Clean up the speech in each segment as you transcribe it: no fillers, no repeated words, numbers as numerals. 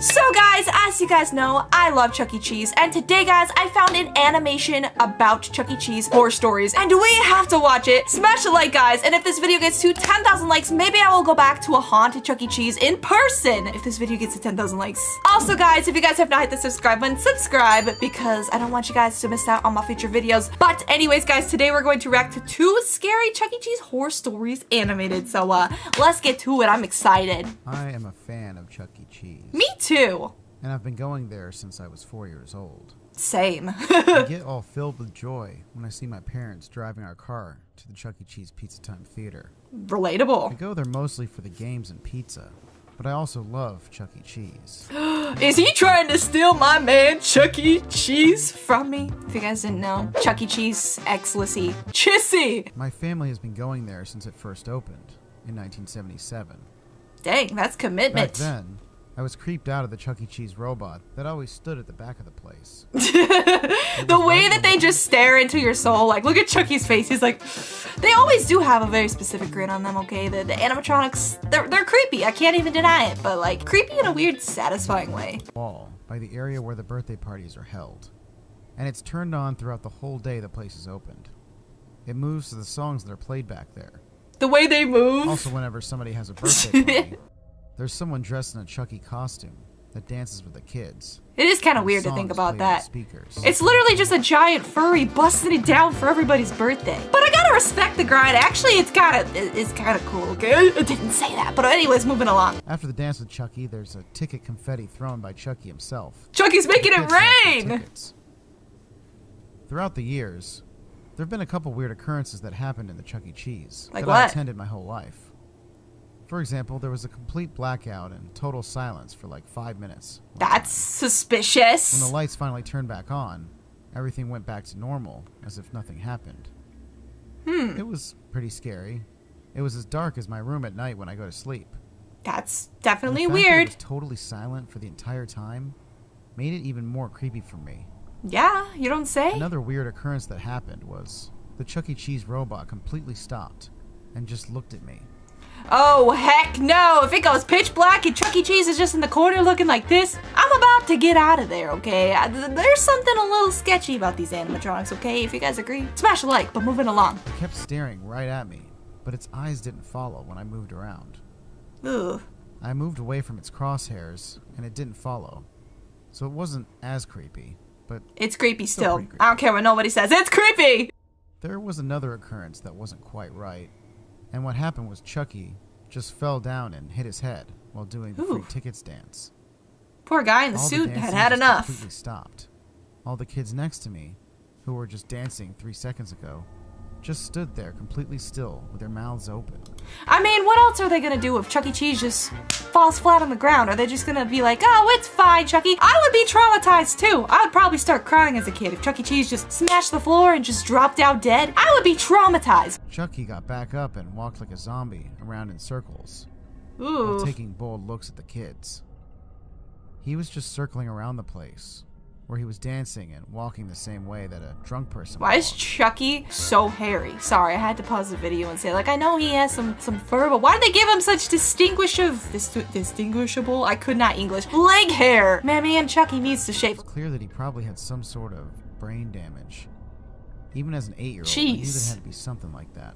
So guys, as you guys know, I love Chuck E. Cheese, and today guys, I found an animation about Chuck E. Cheese horror stories, and we have to watch it. Smash a like guys, and if this video gets to 10,000 likes, maybe I will go back to a haunted Chuck E. Cheese in person if this video gets to 10,000 likes. Also guys, if you guys have not hit the subscribe button, subscribe, because I don't want you guys to miss out on my future videos. But anyways guys, today we're going to react to 2 scary Chuck E. Cheese horror stories animated, so let's get to it. I'm excited. I am a fan of Chuck E. Cheese. Me too. And I've been going there since I was 4 years old. Same. I get all filled with joy when I see my parents driving our car to the Chuck E. Cheese Pizza Time Theater. Relatable. I go there mostly for the games and pizza, but I also love Chuck E. Cheese. Is he trying to steal my man Chuck E. Cheese from me? If you guys didn't know, Chuck E. Cheese ex Lyssy. Chissy! My family has been going there since it first opened in 1977. Dang, that's commitment. Back then, I was creeped out of the Chuck E. Cheese robot that always stood at the back of the place. The way that they just stare into your soul, like, look at Chucky's face. He's like, they always do have a very specific grin on them, okay? The animatronics, they're creepy. I can't even deny it, but like, creepy in a weird, satisfying way. Wall by the area where the birthday parties are held. And it's turned on throughout the whole day the place is opened. It moves to the songs that are played back there. The way they move. Also, whenever somebody has a birthday party, there's someone dressed in a Chucky costume that dances with the kids. It is kind of weird to think about that. Speakers. It's literally just a giant furry busting it down for everybody's birthday. But I gotta respect the grind. Actually, it's kind of cool, okay? I didn't say that, but anyways, moving along. After the dance with Chucky, there's a ticket confetti thrown by Chucky himself. Chucky's making it rain! Throughout the years, there have been a couple weird occurrences that happened in the Chuck E. Cheese like that what? I attended my whole life. For example, there was a complete blackout and total silence for like 5 minutes. That's suspicious. When the lights finally turned back on, everything went back to normal, as if nothing happened. It was pretty scary. It was as dark as my room at night when I go to sleep. That's definitely and the fact weird. That it was totally silent for the entire time made it even more creepy for me. Yeah, you don't say? Another weird occurrence that happened was the Chuck E. Cheese robot completely stopped and just looked at me. Oh, heck no. If it goes pitch black and Chuck E. Cheese is just in the corner looking like this, I'm about to get out of there, okay? There's something a little sketchy about these animatronics, okay? If you guys agree, smash a like, but moving along. It kept staring right at me, but its eyes didn't follow when I moved around. Ooh. I moved away from its crosshairs, and it didn't follow. So it wasn't as creepy, but it's creepy still. creepy. I don't care what nobody says. It's creepy! There was another occurrence that wasn't quite right. And what happened was Chucky just fell down and hit his head while doing the free tickets dance. Poor guy in the suit had enough. Completely stopped. All the kids next to me, who were just dancing 3 seconds ago, just stood there completely still with their mouths open. I mean, what else are they gonna do if Chuck E. Cheese just falls flat on the ground? Are they just gonna be like, oh, it's fine, Chucky? I would be traumatized too. I would probably start crying as a kid if Chuck E. Cheese just smashed the floor and just dropped out dead. I would be traumatized. Chucky got back up and walked like a zombie around in circles, Ooh. while taking bold looks at the kids. He was just circling around the place, where he was dancing and walking the same way that a drunk person would Why is walk. Chucky so hairy? Sorry, I had to pause the video and say, like, I know he has some fur, but why did they give him such distinguishable, I could not English, leg hair? Man, Chucky needs to shave. It's clear that he probably had some sort of brain damage. Even as an 8-year-old, I knew there had to be something like that.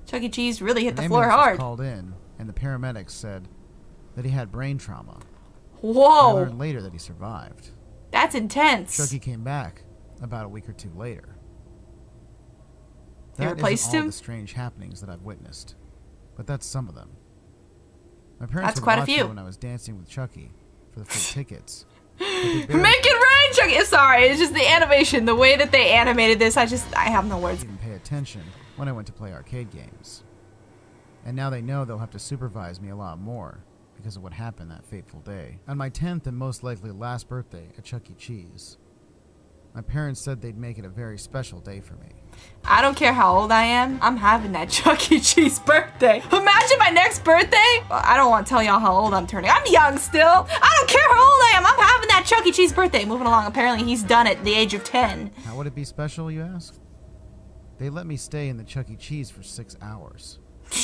Chuck E. Cheese really hit the An floor ambulance was hard. called in, and the paramedics said that he had brain trauma. I Whoa, learned later that he survived. that's intense. Chucky came back about a week or 2 later. They That replaced isn't all him? the strange happenings that I've witnessed, but that's some of them. My parents That's would quite a watch few. me when I was dancing with Chucky for the free tickets. Make it rain, Chucky! Sorry, it's just the animation, the way that they animated this, I have no words. Didn't pay attention when I went to play arcade games. And now they know they'll have to supervise me a lot more because of what happened that fateful day. On my 10th and most likely last birthday at Chuck E. Cheese, my parents said they'd make it a very special day for me. I don't care how old I am, I'm having that Chuck E. Cheese birthday. Imagine my next birthday. I don't want to tell y'all how old I'm turning. I'm young still. I don't care how old I am. I'm having that Chuck E. Cheese birthday. Moving along, apparently he's done at the age of 10. How would it be special, you ask? They let me stay in the Chuck E. Cheese for 6 hours.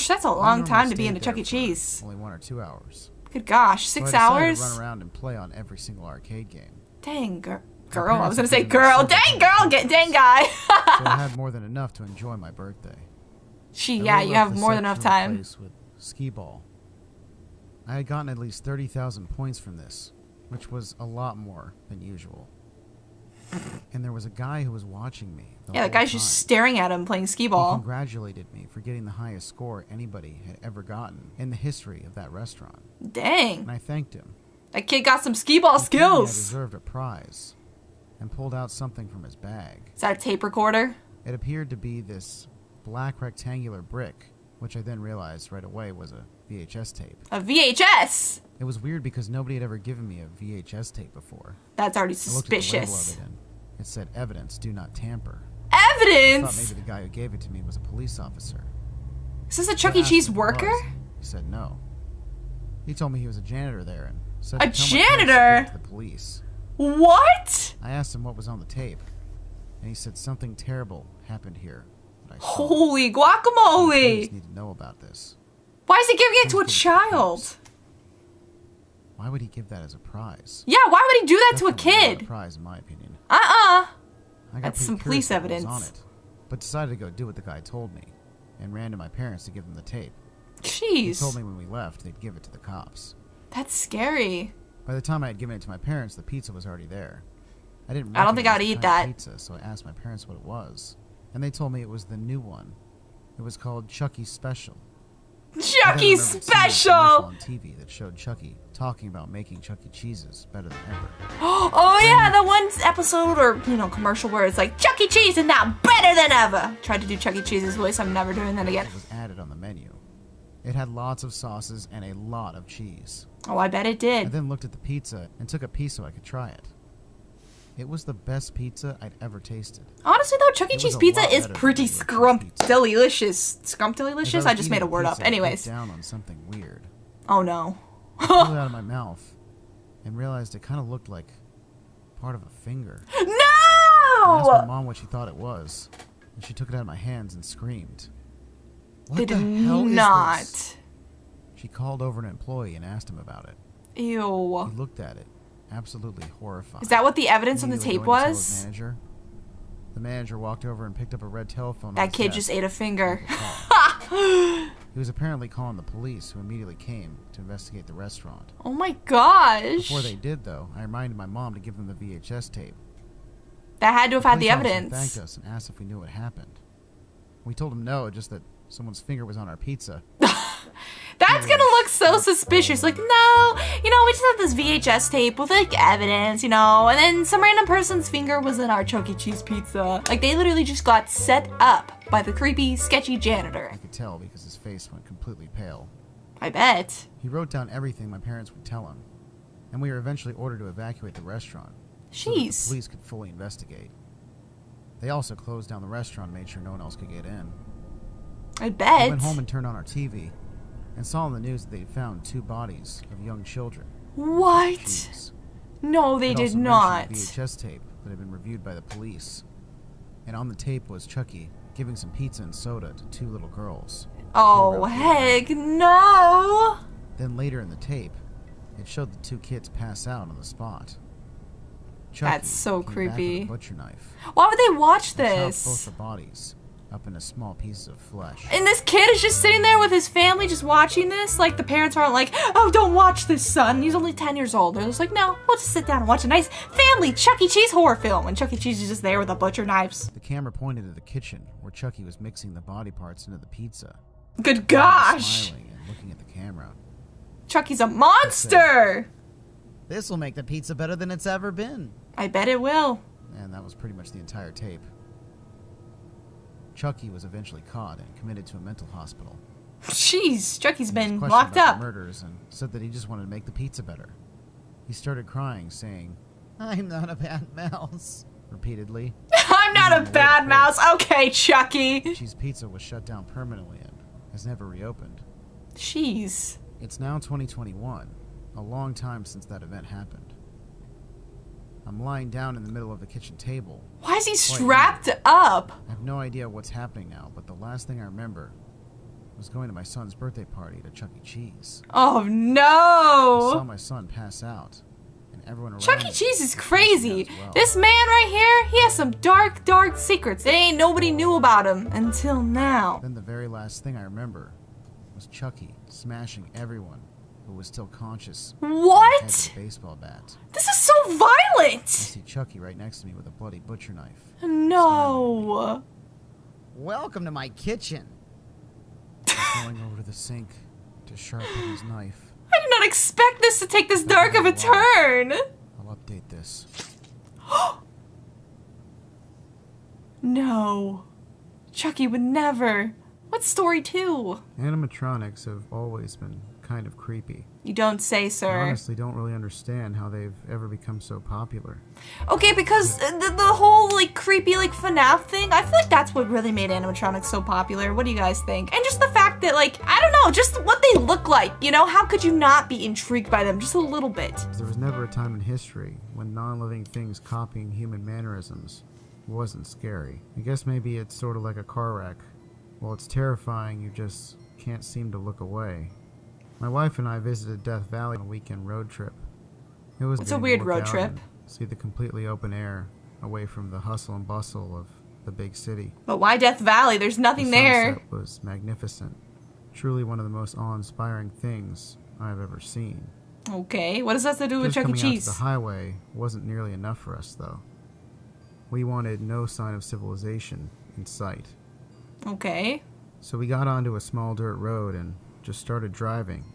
That's a long time to be in the Chuck E. Cheese. Only 1 or 2 hours. Good gosh, So 6 I decided hours? to run around and play on every single arcade game. Dang, girl. parents I was gonna had say given me girl. several Dang, hundred girl. dollars. Dang, guy. So I had more than enough to enjoy my birthday. Yeah, I you rolled up have the more than section enough of the time. place with skee ball. I had gotten at least 30,000 points from this, which was a lot more than usual. And there was a guy who was watching me. Yeah, the guy's just staring at him playing skee He ball. congratulated me for getting the highest score anybody had ever gotten in the history of that restaurant. Dang. And I thanked him. That kid got some skee ball He told me I skills. deserved a prize and pulled out something from his bag. Is that a tape recorder? It appeared to be this black rectangular brick, which I then realized right away was a VHS tape. A VHS. It was weird because nobody had ever given me a VHS tape before. That's already I looked at the label suspicious. of it and it said, "Evidence, do not tamper." I thought Evidence? maybe the guy who gave it to me was a police officer. Is this a So Chuck I E. asked Cheese him who it worker? was. He said no. He told me he was a janitor there and said A to tell my parents to janitor? give it to the police. What? I asked him what was on the tape, and he said something terrible happened here that I saw. Holy The police guacamole. need to know about this. Why is he giving it to a Please give it to the child? cops. Why would he give that as a prize? Yeah, why would he do that to a Definitely not kid? a prize, in my opinion. Uh-uh. I got That's pretty some curious police what was on evidence. it, but decided to go do what the guy told me, and ran to my parents to give them the tape. He Jeez. told me when we left they'd give it to the cops. That's scary. By the time I had given it to my parents, the pizza was already there. I didn't. I don't think I'd recognize the eat kind of that. pizza, so I asked my parents what it was, and they told me it was the new one. It was called Chuck E. Special. I then Chuck E. remembered seeing a commercial Special! on TV that showed Chucky talking about making Chuck E. Cheeses better than ever. Oh yeah, that one episode or, commercial where it's like, Chuck E. Cheese is now better than ever. Tried to do Chuck E. Cheese's voice. I'm never doing that again. It was added on the menu. It had lots of sauces and a lot of cheese. Oh, I bet it I did. then looked at the pizza and took a piece so I could try it. It was the best pizza I'd ever tasted. Honestly though, Chuck E. It was Cheese a pizza lot is better than pretty regular pizza. scrumptious. As Scrumptious? was I just eating made a the word up. pizza, I Anyways. bit down on something weird. Oh no. I pulled it out of my mouth and realized it kind of looked like part of a finger. I asked my No! mom what she thought it was, and she took it out of my hands and screamed. What They the did hell is not. this? She called over an employee and asked him about it. Ew. He looked at it, absolutely horrified. Is that what the evidence on the Immediately tape going to tell his was? manager. The manager walked over and picked up a red telephone. on That his kid desk just ate a finger. and called. He was apparently calling the police, who immediately came to investigate the restaurant. Oh my gosh. Before they did, though, I reminded my mom to give them the VHS tape. That had to have had the police officer evidence. thanked us and asked if we knew what happened. We told him no, just that someone's finger was on our pizza. That's gonna look so suspicious. Like, no, we just have this VHS tape with like evidence, and then some random person's finger was in our Chuck E. Cheese pizza. Like, they literally just got set up by the creepy, sketchy janitor. I could tell because his face went completely pale. I bet. He wrote down everything my parents would tell him, and we were eventually ordered to evacuate the restaurant so that the Jeez. police could fully investigate. They also closed down the restaurant and made sure no one else could get in. I We bet. went home and turned on our TV and saw on the news that they'd found 2 bodies of young children. What? Jeez. No, they It did also not. mentioned the VHS tape that had been reviewed by the police. And on the tape was Chucky giving some pizza and soda to 2 little girls. Oh, heck no. Then later in the tape, it showed the 2 kids pass out on the spot. Chucky That's so came back creepy. with a butcher knife Why would they watch and chopped both this? the bodies up into small pieces of flesh. And this kid is just sitting there with his family just watching this? Like, the parents aren't like, oh, don't watch this, son. He's only 10 years old. They're just like, no, we'll just sit down and watch a nice family Chuck E. Cheese horror film. And Chuck E. Cheese is just there with a butcher knives. The camera pointed to the kitchen where Chucky was mixing the body parts into the pizza. Good He was gosh. smiling and looking at the camera. Chucky's a monster. This will make the pizza better than it's ever been. I bet it will. And that was pretty much the entire tape. Chucky was eventually caught and committed to a mental hospital. Jeez, Chucky's He was been questioned locked about up. the murders and said that he just wanted to make the pizza better. He started crying, saying, "I'm not a bad mouse," repeatedly. I'm not a bad mouse. Okay, Chucky. Cheese Pizza was shut down permanently and has never reopened. Jeez. It's now 2021, a long time since that event happened. I'm lying down in the middle of the kitchen table. Why is he Quite strapped up? I have no idea what's happening now, but the last thing I remember was going to my son's birthday party at a Chuck E.Cheese. Oh I no! saw my son pass out, and everyone around Chuck me E.Cheese is was crazy. passing out as well. This man right here, he has some dark, dark secrets. They ain't nobody knew about him until now. Then the very last thing I remember was Chucky smashing everyone who was still conscious. What? With a baseball bat. This is so I violent! see Chucky right next to me with a bloody butcher knife. No. Welcome to my kitchen. He's going over to the sink to sharpen his knife. I did not expect this to take this dark of a turn. I'll update this. No. Chucky would never. What's story 2? Animatronics have always been kind of creepy. You don't say, I sir. honestly don't really understand how they've ever become so popular. Okay, because the whole, like, creepy, like, FNAF thing, I feel like that's what really made animatronics so popular. What do you guys think? And just the fact that, like, I don't know, just what they look like, you know? How could you not be intrigued by them just a little bit? There was never a time in history when non-living things copying human mannerisms wasn't scary. I guess maybe it's sort of like a car wreck. While it's terrifying, you just can't seem to look away. My wife and I visited Death Valley on a weekend road trip. It was It's a getting to weird look road out trip. and see the completely open air, away from the hustle and bustle of the big city. But why Death Valley? There's nothing The there. sunset was magnificent. Truly one of the most awe-inspiring things I've ever seen. Okay, what does that have to do with Just Chuck E. coming out to Cheese? the highway wasn't nearly enough for us, though. We wanted no sign of civilization in sight. Okay. So we got onto a small dirt road and just started driving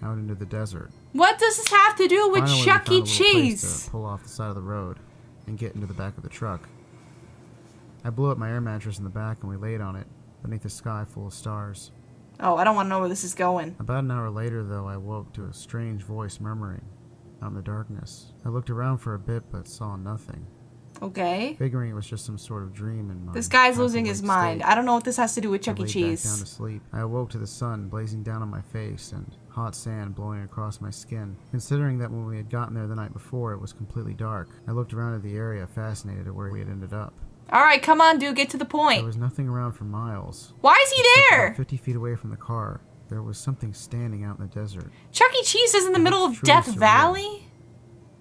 out into the desert. What does this have to do with Finally, we Chuck found a E. little place Cheese? to pull off the side of the road and get into the back of the truck. I blew up my air mattress in the back and we laid on it beneath a sky full of stars. Oh, I don't want to know where this is going. About an hour later, though, I woke to a strange voice murmuring out in the darkness. I looked around for a bit but saw nothing. Okay. Figuring it was just some sort of dream in my This guy's losing half-awake his mind. state. I don't know what this has to do with I Chuck E. laid back down to Cheese. sleep. I awoke to the sun blazing down on my face and hot sand blowing across my skin. Considering that when we had gotten there the night before, it was completely dark, I looked around at the area, fascinated at where we had ended up. Alright, come on, dude, get to the There point. was nothing around for miles. Why is he Except there? about 50 feet away from the car, there was something standing out in the desert. Chuck E. Cheese is in the It middle looks of truly Death surreal. Valley?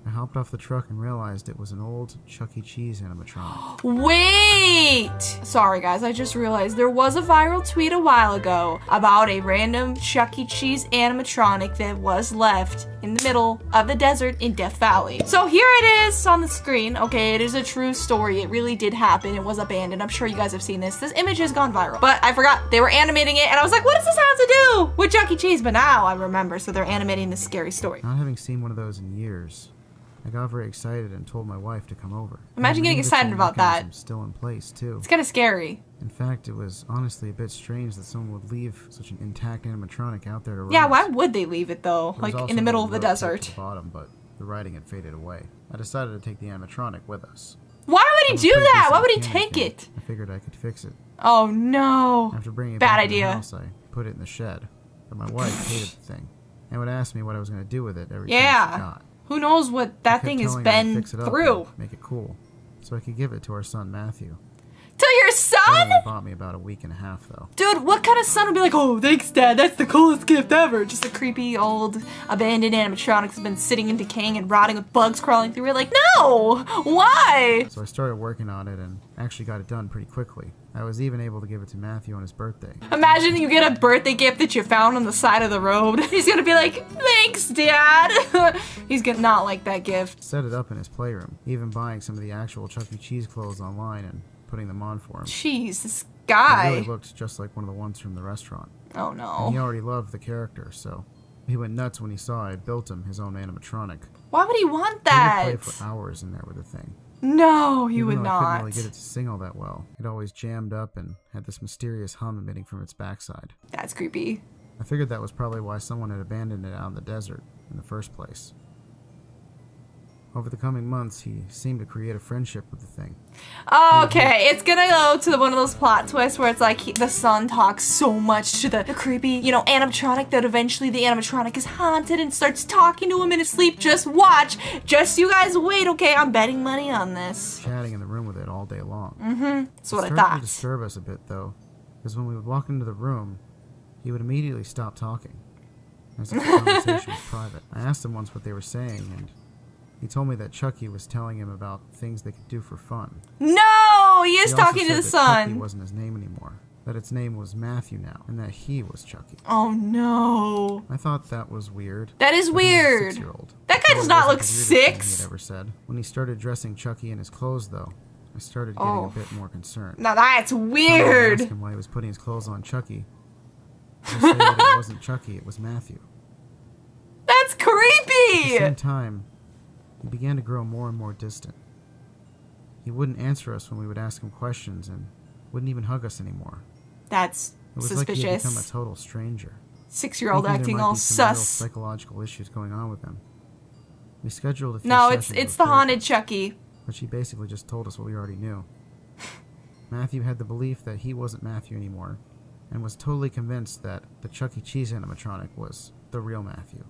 I hopped off the truck and realized it was an old Chuck E. Cheese animatronic. Wait! Sorry guys, I just realized there was a viral tweet a while ago about a random Chuck E. Cheese animatronic that was left in the middle of the desert in Death Valley. So here it is on the screen. Okay, it is a true story. It really did happen. It was abandoned. I'm sure you guys have seen this. This image has gone viral. But I forgot they were animating it and I was like, what does this have to do with Chuck E. Cheese? But now I remember, so they're animating this scary story. Not having seen one of those in years, I got very excited and told my wife to come over. Imagine getting And the excited about that. mechanism still in place too. It's kind of scary. In fact, it was honestly a bit strange that someone would leave such an intact animatronic out there to run. Yeah, why would they leave it though? There was Like also in the middle of no the rope taped to desert. the bottom, but the writing had faded away. I decided to take the animatronic with us. Why I would he was do pretty that? decent Why would he at candy take cane. it? I figured I could fix it. Oh no. After bringing it Bad back to the idea. house, I put it in the shed. But my wife hated the thing and would ask me what I was going to do with it every Yeah. chance she got. Who knows what I that kept thing has telling her to been fix it up through. and make it cool, so I could give it to our son Matthew. To your That son? only bought me about a week and a half, though. Dude, what kind of son would be like, oh, thanks, Dad, that's the coolest gift ever? Just a creepy old abandoned animatronic that's been sitting and decaying and rotting with bugs crawling through it. Like, no! Why? So I started working on it and actually got it done pretty quickly. I was even able to give it to Matthew on his birthday. Imagine you get a birthday gift that you found on the side of the road. He's gonna be like, thanks, Dad. He's gonna not like that gift. Set it up in his playroom, even buying some of the actual Chuck E. Cheese clothes online and putting them on for him. Jeez, this It guy. really looked just like one of the ones from the restaurant. Oh And he no. already loved the character, so he went nuts when he saw I built him his own animatronic. Why would he want He that? would play for hours in there with the thing. No, he Even would though I couldn't not. really get it to sing all that well. It always jammed up and had this mysterious hum emitting from its backside. That's creepy. I figured that was probably why someone had abandoned it out in the desert in the first place. Over the coming months, he seemed to create a friendship with the thing. Okay, it's gonna go to one of those plot twists where it's like the son talks so much to the creepy, you know, animatronic that eventually the animatronic is haunted and starts talking to him in his sleep. Just watch. Just you guys wait, okay? I'm betting money on this. Chatting in the room with it all day long. That's what I It started to thought. disturb us a bit, though, because when we would walk into the room, he would immediately stop talking, as if the conversation was private. I asked him once what they were saying, and he told me that Chucky was telling him about things they could do for fun. No! He is He also talking to said the that son. Chucky wasn't his name anymore, that its name was Matthew now, and that he was Chucky. Oh no. I thought that was weird. That is but he was a weird. 6-year-old. That guy does not look Wasn't the weirdest thing 6. he had ever said. When he started dressing Chucky in his clothes, though, I started getting a bit more concerned. Now that's I weird. asked him why he was putting his clothes on Chucky. He said that it wasn't Chucky, it was Matthew. That's At the creepy. same time, he began to grow more and more distant. He wouldn't answer us when we would ask him questions and wouldn't even hug us anymore. That's It was like he had become a suspicious. total stranger. 6-year-old Thinking acting there might all be some real sus. psychological issues going on with him. We scheduled a few No, sessions it's with the haunted therapists, Chucky. but she basically just told us what we already knew. Matthew had the belief that he wasn't Matthew anymore, and was totally convinced that the Chuck E. Cheese animatronic was the real Matthew.